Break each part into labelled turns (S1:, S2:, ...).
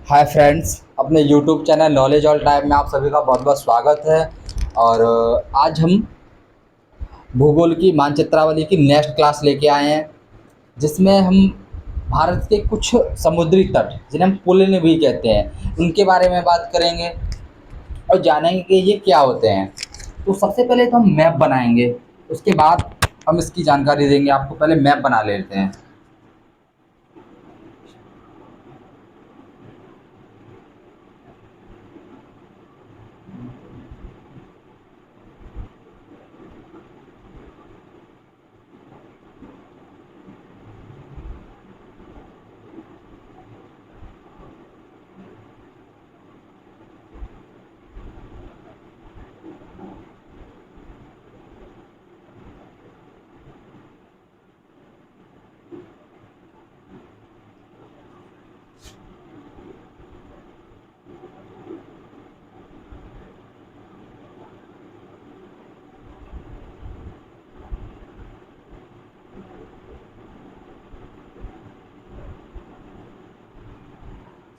S1: Hi friends, अपने YouTube channel knowledge all time में आप सभी का बहुत बहुत स्वागत है। और आज हम भूगोल की मानचित्रावली की नेक्स्ट क्लास लेके आए हैं, जिसमें हम भारत के कुछ समुद्री तट, जिन्हें हम पुलिन भी कहते हैं, उनके बारे में बात करेंगे और जानेंगे कि ये क्या होते हैं। तो सबसे पहले तो हम मैप बनाएंगे, उसके बाद हम इसकी जानकारी देंगे आपको। पहले मैप बना लेते हैं।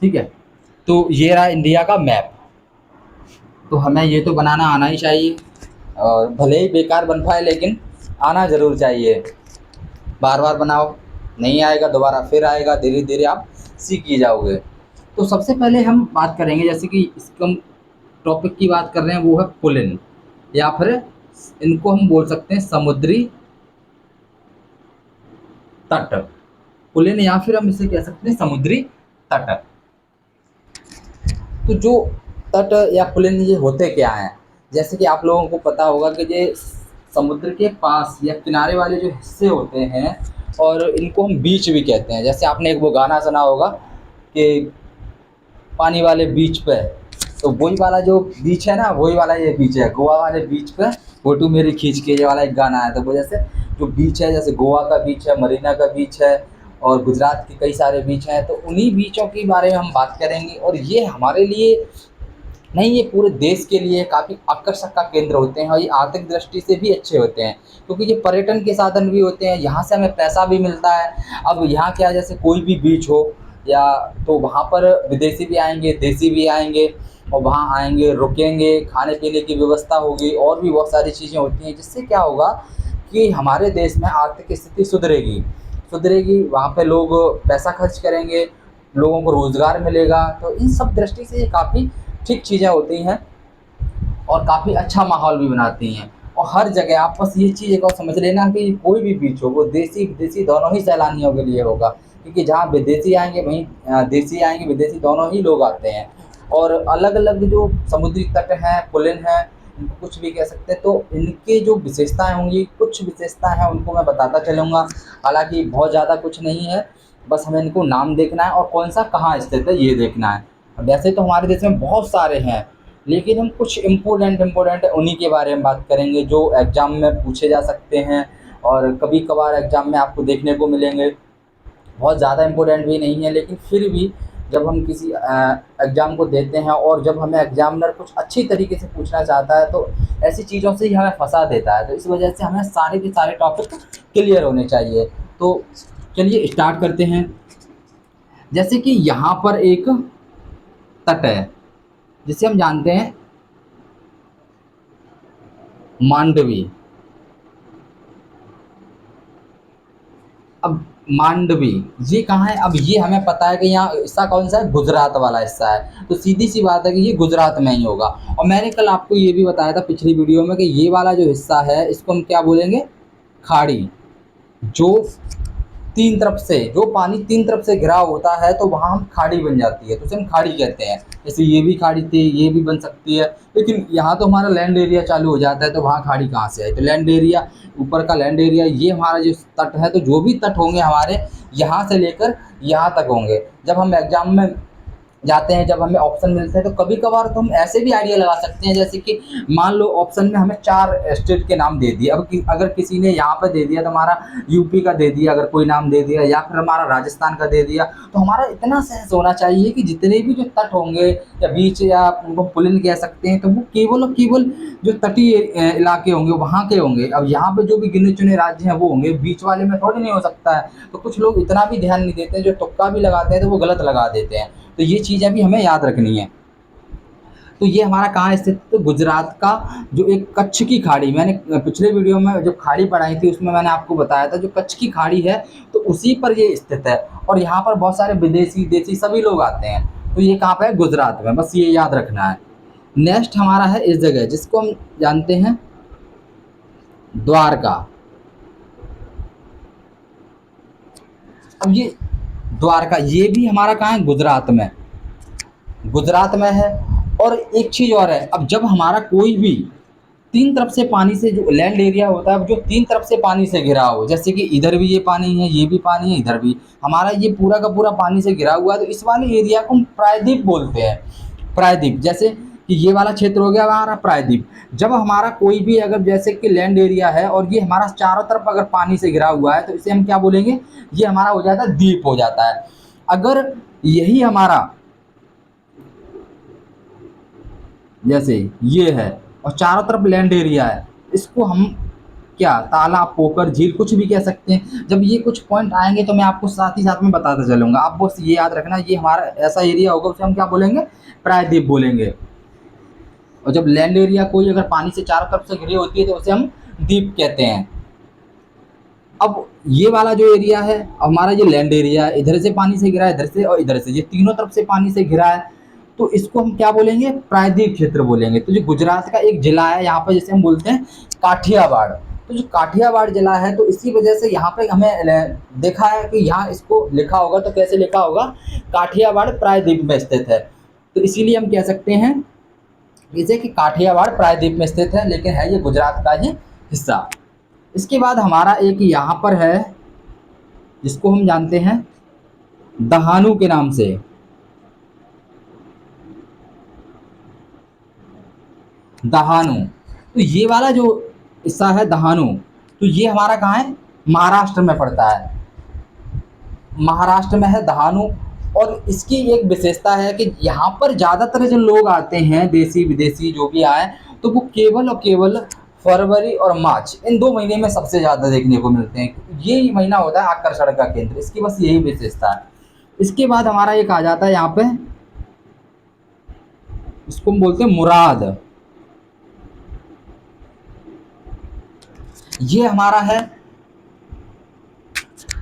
S1: ठीक है, तो ये रहा इंडिया का मैप। तो हमें ये तो बनाना आना ही चाहिए, और भले ही बेकार बन पाए लेकिन आना ज़रूर चाहिए। बार बार बनाओ, नहीं आएगा दोबारा फिर आएगा, धीरे धीरे आप सीख ही जाओगे। तो सबसे पहले हम बात करेंगे, जैसे कि इसका टॉपिक की बात कर रहे हैं, वो है पुलिन, या फिर इनको हम बोल सकते हैं समुद्री तट। पुलिन या फिर हम इसे कह सकते हैं समुद्री तट। तो जो तट या पुलिन ये होते क्या हैं, जैसे कि आप लोगों को पता होगा कि ये समुद्र के पास या किनारे वाले जो हिस्से होते हैं, और इनको हम बीच भी कहते हैं। जैसे आपने एक वो गाना सुना होगा कि पानी वाले बीच पे, तो वही वाला जो बीच है ना, वही वाला ये बीच है। गोवा वाले बीच पे फोटो मेरी खींच के, ये वाला एक गाना है। तो वो जैसे जो बीच है, जैसे गोवा का बीच है, मरीना का बीच है, और गुजरात के कई सारे बीच हैं। तो उन्हीं बीचों के बारे में हम बात करेंगे। और ये हमारे लिए नहीं, ये पूरे देश के लिए काफ़ी आकर्षक का केंद्र होते हैं, और ये आर्थिक दृष्टि से भी अच्छे होते हैं, क्योंकि ये पर्यटन के साधन भी होते हैं। यहाँ से हमें पैसा भी मिलता है। अब यहाँ क्या, जैसे कोई भी बीच हो, या तो वहाँ पर विदेशी भी आएंगे, देसी भी आएंगे, और वहाँ आएंगे, रुकेंगे, खाने पीने की व्यवस्था होगी, और भी बहुत सारी चीज़ें होती हैं, जिससे क्या होगा कि हमारे देश में आर्थिक स्थिति सुधरेगी। सुधरेगी, वहाँ पे लोग पैसा खर्च करेंगे, लोगों को रोज़गार मिलेगा। तो इन सब दृष्टि से ये काफ़ी ठीक चीज़ें होती हैं, और काफ़ी अच्छा माहौल भी बनाती हैं। और हर जगह आप बस ये चीज़ एक और समझ लेना कि कोई भी बीच हो, वो देसी विदेशी दोनों ही सैलानियों के लिए होगा, क्योंकि जहाँ विदेशी आएंगे वहीं देसी आएंगे, विदेशी दोनों ही लोग आते हैं। और अलग अलग जो समुद्री तट हैं, पुलिन हैं, इनको कुछ भी कह सकते हैं। तो इनके जो विशेषताएं होंगी, कुछ विशेषताएं हैं, उनको मैं बताता चलूँगा। हालांकि बहुत ज़्यादा कुछ नहीं है, बस हमें इनको नाम देखना है और कौन सा कहाँ स्थित है ये देखना है। वैसे तो हमारे देश में बहुत सारे हैं, लेकिन हम कुछ इम्पोर्टेंट उन्हीं के बारे में बात करेंगे, जो एग्ज़ाम में पूछे जा सकते हैं, और कभी कभार एग्ज़ाम में आपको देखने को मिलेंगे। बहुत ज़्यादा इम्पोर्टेंट भी नहीं है, लेकिन फिर भी जब हम किसी एग्ज़ाम को देते हैं, और जब हमें एग्ज़ामिनर कुछ अच्छी तरीके से पूछना चाहता है, तो ऐसी चीज़ों से ही हमें फंसा देता है। तो इस वजह से हमें सारे के सारे टॉपिक क्लियर होने चाहिए। तो चलिए स्टार्ट करते हैं। जैसे कि यहाँ पर एक तट है, जिसे हम जानते हैं मांडवी। अब मांडवी ये कहाँ है? अब ये हमें पता है कि यहाँ हिस्सा कौन सा है, गुजरात वाला हिस्सा है। तो सीधी सी बात है कि ये गुजरात में ही होगा। और मैंने कल आपको ये भी बताया था पिछली वीडियो में कि ये वाला जो हिस्सा है, इसको हम क्या बोलेंगे, खाड़ी। जो तीन तरफ से, जो पानी तीन तरफ से घिरा होता है, तो वहाँ हम खाड़ी बन जाती है, तो उसे हम खाड़ी कहते हैं। जैसे ये भी खाड़ी थी, ये भी बन सकती है, लेकिन यहाँ तो हमारा लैंड एरिया चालू हो जाता है, तो वहाँ खाड़ी कहाँ से आई? तो लैंड एरिया, ऊपर का लैंड एरिया, ये हमारा जो तट है। तो जो भी तट होंगे हमारे, यहाँ से लेकर यहाँ तक होंगे। जब हम एग्जाम में जाते हैं, जब हमें ऑप्शन मिलते हैं, तो कभी कभार तो हम ऐसे भी आइडिया लगा सकते हैं, जैसे कि मान लो ऑप्शन में हमें 4 स्टेट के नाम दे दिए। अब अगर किसी ने यहाँ पर दे दिया, तो हमारा यूपी का दे दिया, अगर कोई नाम दे दिया, या फिर हमारा राजस्थान का दे दिया, तो हमारा इतना सेंस होना चाहिए कि जितने भी जो तट होंगे, या बीच, या उनको पुलिन कह सकते हैं, तो वो केवल और केवल जो तटीय इलाके होंगे वहाँ के होंगे। अब यहाँ पे जो भी गिने चुने राज्य हैं वो होंगे, बीच वाले में थोड़ी नहीं हो सकता है। तो कुछ लोग इतना भी ध्यान नहीं देते हैं, जो तुक्का भी लगाते हैं तो वो गलत लगा देते हैं। तो ये चीज़ें भी हमें याद रखनी है। तो ये हमारा कहाँ स्थित है? तो गुजरात का जो एक कच्छ की खाड़ी, मैंने पिछले वीडियो में जो खाड़ी पढ़ाई थी उसमें मैंने आपको बताया था, जो कच्छ की खाड़ी है तो उसी पर ये स्थित है। और यहाँ पर बहुत सारे विदेशी देशी सभी लोग आते हैं। तो ये कहाँ पे है? गुजरात में, बस ये याद रखना है। नेक्स्ट हमारा है इस जगह जिसको हम जानते हैं द्वारका। अब ये द्वारका ये भी हमारा कहाँ है? गुजरात में, गुजरात में है। और एक चीज़ और है, अब जब हमारा कोई भी तीन तरफ से पानी से जो लैंड एरिया होता है, जो तीन तरफ से पानी से घिरा हो, जैसे कि इधर भी ये पानी है, ये भी पानी है, इधर भी हमारा ये पूरा का पूरा पानी से घिरा हुआ है, तो इस वाले एरिया को हम प्रायद्वीप बोलते हैं। प्रायद्वीप, जैसे कि ये वाला क्षेत्र हो गया हमारा प्रायद्वीप। जब हमारा कोई भी अगर जैसे कि लैंड एरिया है और ये हमारा चारों तरफ अगर पानी से घिरा हुआ है तो इसे हम क्या बोलेंगे? ये हमारा हो जाता है द्वीप हो जाता है। अगर यही हमारा जैसे ये है और चारों तरफ लैंड एरिया है, इसको हम क्या तालाब, पोखर, झील कुछ भी कह सकते हैं। जब ये कुछ पॉइंट आएंगे तो मैं आपको साथ ही साथ में बताता चलूँगा। आप बस ये याद रखना, ये हमारा ऐसा एरिया होगा उसे हम क्या बोलेंगे? प्रायद्वीप बोलेंगे। और जब लैंड एरिया कोई अगर पानी से चारों तरफ से घिरी होती है तो उसे हम द्वीप कहते हैं। अब ये वाला जो एरिया है हमारा, ये लैंड एरिया है, इधर से पानी से घिरा है, इधर से और इधर से, ये तीनों तरफ से पानी से घिरा है, तो इसको हम क्या बोलेंगे? प्रायद्वीप क्षेत्र बोलेंगे। तो जो गुजरात का एक जिला है यहाँ पर, जैसे हम बोलते हैं काठियावाड़, तो जो काठियावाड़ जिला है तो इसी वजह से यहाँ पे हमें देखा है कि यहाँ इसको लिखा होगा तो कैसे लिखा होगा? काठियावाड़ प्रायद्वीप में स्थित है। तो इसीलिए हम कह सकते हैं इसे कि काठियावाड़ प्रायद्वीप में स्थित है, लेकिन है ये गुजरात का ही हिस्सा। इसके बाद हमारा एक यहाँ पर है जिसको हम जानते हैं दहानू के नाम से। दहानू, तो ये वाला जो हिस्सा है दहानू, तो ये हमारा कहाँ है? महाराष्ट्र में पड़ता है। महाराष्ट्र में है दहानू। और इसकी एक विशेषता है कि यहाँ पर ज़्यादातर जो लोग आते हैं, देसी विदेशी जो भी आए, तो वो केवल और केवल फरवरी और मार्च इन 2 महीने में सबसे ज़्यादा देखने को मिलते हैं। ये महीना होता है आकर्षण का केंद्र, इसकी बस यही विशेषता है। इसके बाद हमारा एक आ जाता है यहाँ पे, इसको हम बोलते हैं मुराद। ये हमारा है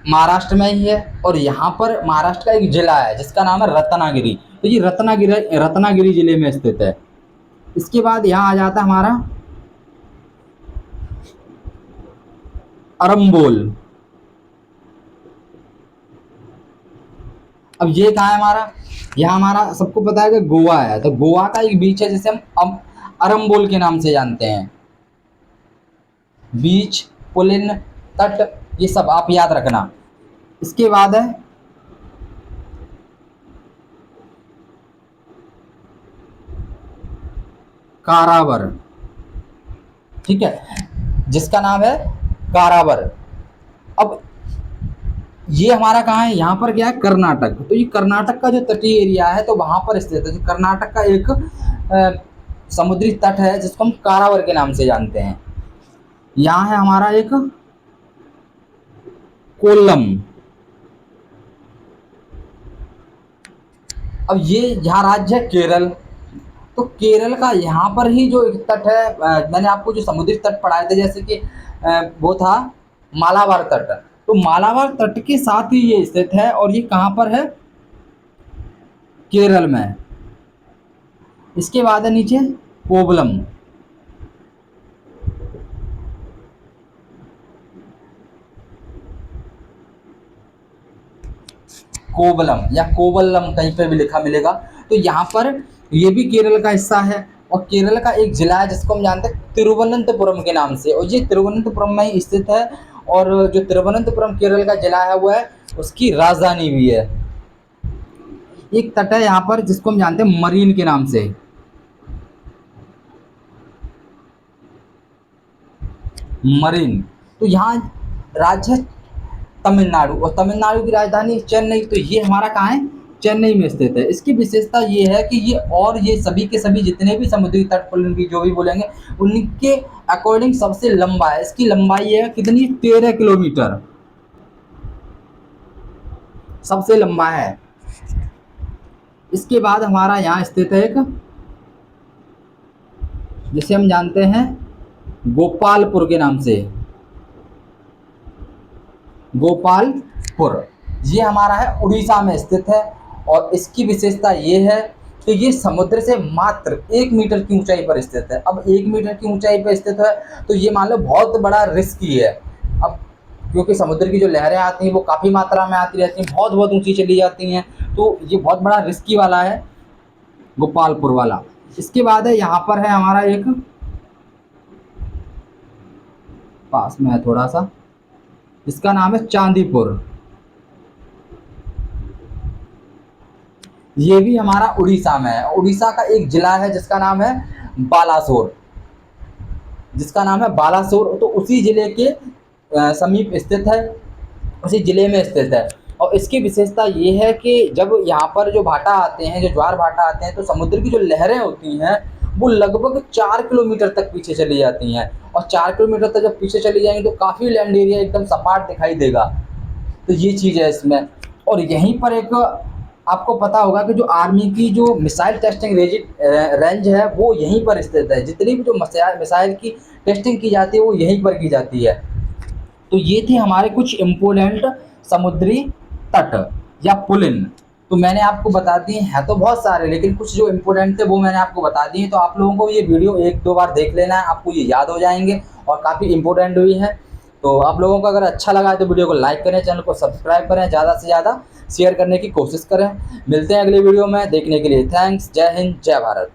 S1: महाराष्ट्र में ही है। और यहाँ पर महाराष्ट्र का एक जिला है जिसका नाम है रत्नागिरी, तो ये रत्नागिरी जिले में स्थित है। इसके बाद यहाँ आ जाता है हमारा अरम्बोल। अब ये कहाँ है हमारा? यहाँ हमारा सबको पता है कि गोवा है, तो गोवा का एक बीच है जिसे हम अरम्बोल के नाम से जानते हैं। बीच, पुलिन, तट, ये सब आप याद रखना। इसके बाद है कारावर, ठीक है, जिसका नाम है कारावर। अब ये हमारा कहाँ है? यहाँ पर क्या है? कर्नाटक। तो ये कर्नाटक का जो तटीय एरिया है तो वहाँ पर स्थित है। जो कर्नाटक का एक समुद्री तट है जिसको हम कारावर के नाम से जानते हैं। यहाँ है हमारा एक कोल्लम। अब ये यहाँ राज्य है केरल, तो केरल का यहाँ पर ही जो एक तट है, मैंने आपको जो समुद्री तट पढ़ाए थे जैसे कि वो था मालाबार तट, तो मालाबार तट के साथ ही ये स्थित है। और ये कहाँ पर है? केरल में। इसके बाद है नीचे कोवलम। कोवलम या कोवलम कहीं पे भी लिखा मिलेगा। तो यहाँ पर ये भी केरल का हिस्सा है। और केरल का एक जिला है जिसको हम जानते हैं तिरुवनंतपुरम के नाम से, और ये तिरुवनंतपुरम में ही स्थित है। और जो तिरुवनंतपुरम केरल का जिला है वो है उसकी राजधानी भी है। एक तट है यहाँ पर जिसको हम जानते हैं मरीन के नाम से। मरीन, तो यहाँ राज्य है तमिलनाडु, और तमिलनाडु की राजधानी चेन्नई। तो ये हमारा कहाँ है? चेन्नई में स्थित है। इसकी विशेषता ये है कि ये सभी के सभी जितने भी समुद्री तट पुलिन भी जो भी बोलेंगे उनके अकॉर्डिंग सबसे लंबा है। इसकी लंबाई है कितनी? 13 किलोमीटर सबसे लंबा है। इसके बाद हमारा यहाँ स्थित है एक, जिसे हम जानते हैं गोपालपुर के नाम से, गोपालपुर। ये हमारा है उड़ीसा में स्थित है और इसकी विशेषता ये है कि ये समुद्र से मात्र 1 मीटर की ऊंचाई पर स्थित है। अब 1 मीटर की ऊंचाई पर स्थित है तो ये मान लो बहुत बड़ा रिस्की है। अब क्योंकि समुद्र की जो लहरें आती हैं वो काफ़ी मात्रा में आती रहती हैं, बहुत बहुत ऊंची चली जाती हैं, तो ये बहुत बड़ा रिस्की वाला है गोपालपुर वाला। इसके बाद है यहाँ पर है हमारा एक, पास में है थोड़ा सा, इसका नाम है चांदीपुर। ये भी हमारा उड़ीसा में है। उड़ीसा का एक जिला है जिसका नाम है बालासोर, तो उसी जिले के समीप स्थित है, उसी जिले में स्थित है। और इसकी विशेषता ये है कि जब यहाँ पर जो भाटा आते हैं, जो ज्वार भाटा आते हैं, तो समुद्र की जो लहरें होती हैं वो लगभग 4 किलोमीटर तक पीछे चली जाती हैं, और 4 किलोमीटर तक जब पीछे चली जाएंगी तो काफ़ी लैंड एरिया एकदम सपाट दिखाई देगा। तो ये चीज़ है इसमें। और यहीं पर एक आपको पता होगा कि जो आर्मी की जो मिसाइल टेस्टिंग रेंज है वो यहीं पर स्थित है। जितनी भी जो मिसाइल की टेस्टिंग की जाती है वो यहीं पर की जाती है। तो ये थे हमारे कुछ इम्पोर्टेंट समुद्री तट या पुलिन। तो मैंने आपको बता दिए हैं, तो बहुत सारे, लेकिन कुछ जो इम्पोर्टेंट थे वो मैंने आपको बता दिए। तो आप लोगों को ये वीडियो 1-2 बार देख लेना है, आपको ये याद हो जाएंगे और काफ़ी इम्पोर्टेंट भी है। तो आप लोगों को अगर अच्छा लगा है तो वीडियो को लाइक करें, चैनल को सब्सक्राइब करें, ज़्यादा से ज़्यादा शेयर करने की कोशिश करें। मिलते हैं अगले वीडियो में, देखने के लिए थैंक्स। जय हिंद, जय भारत।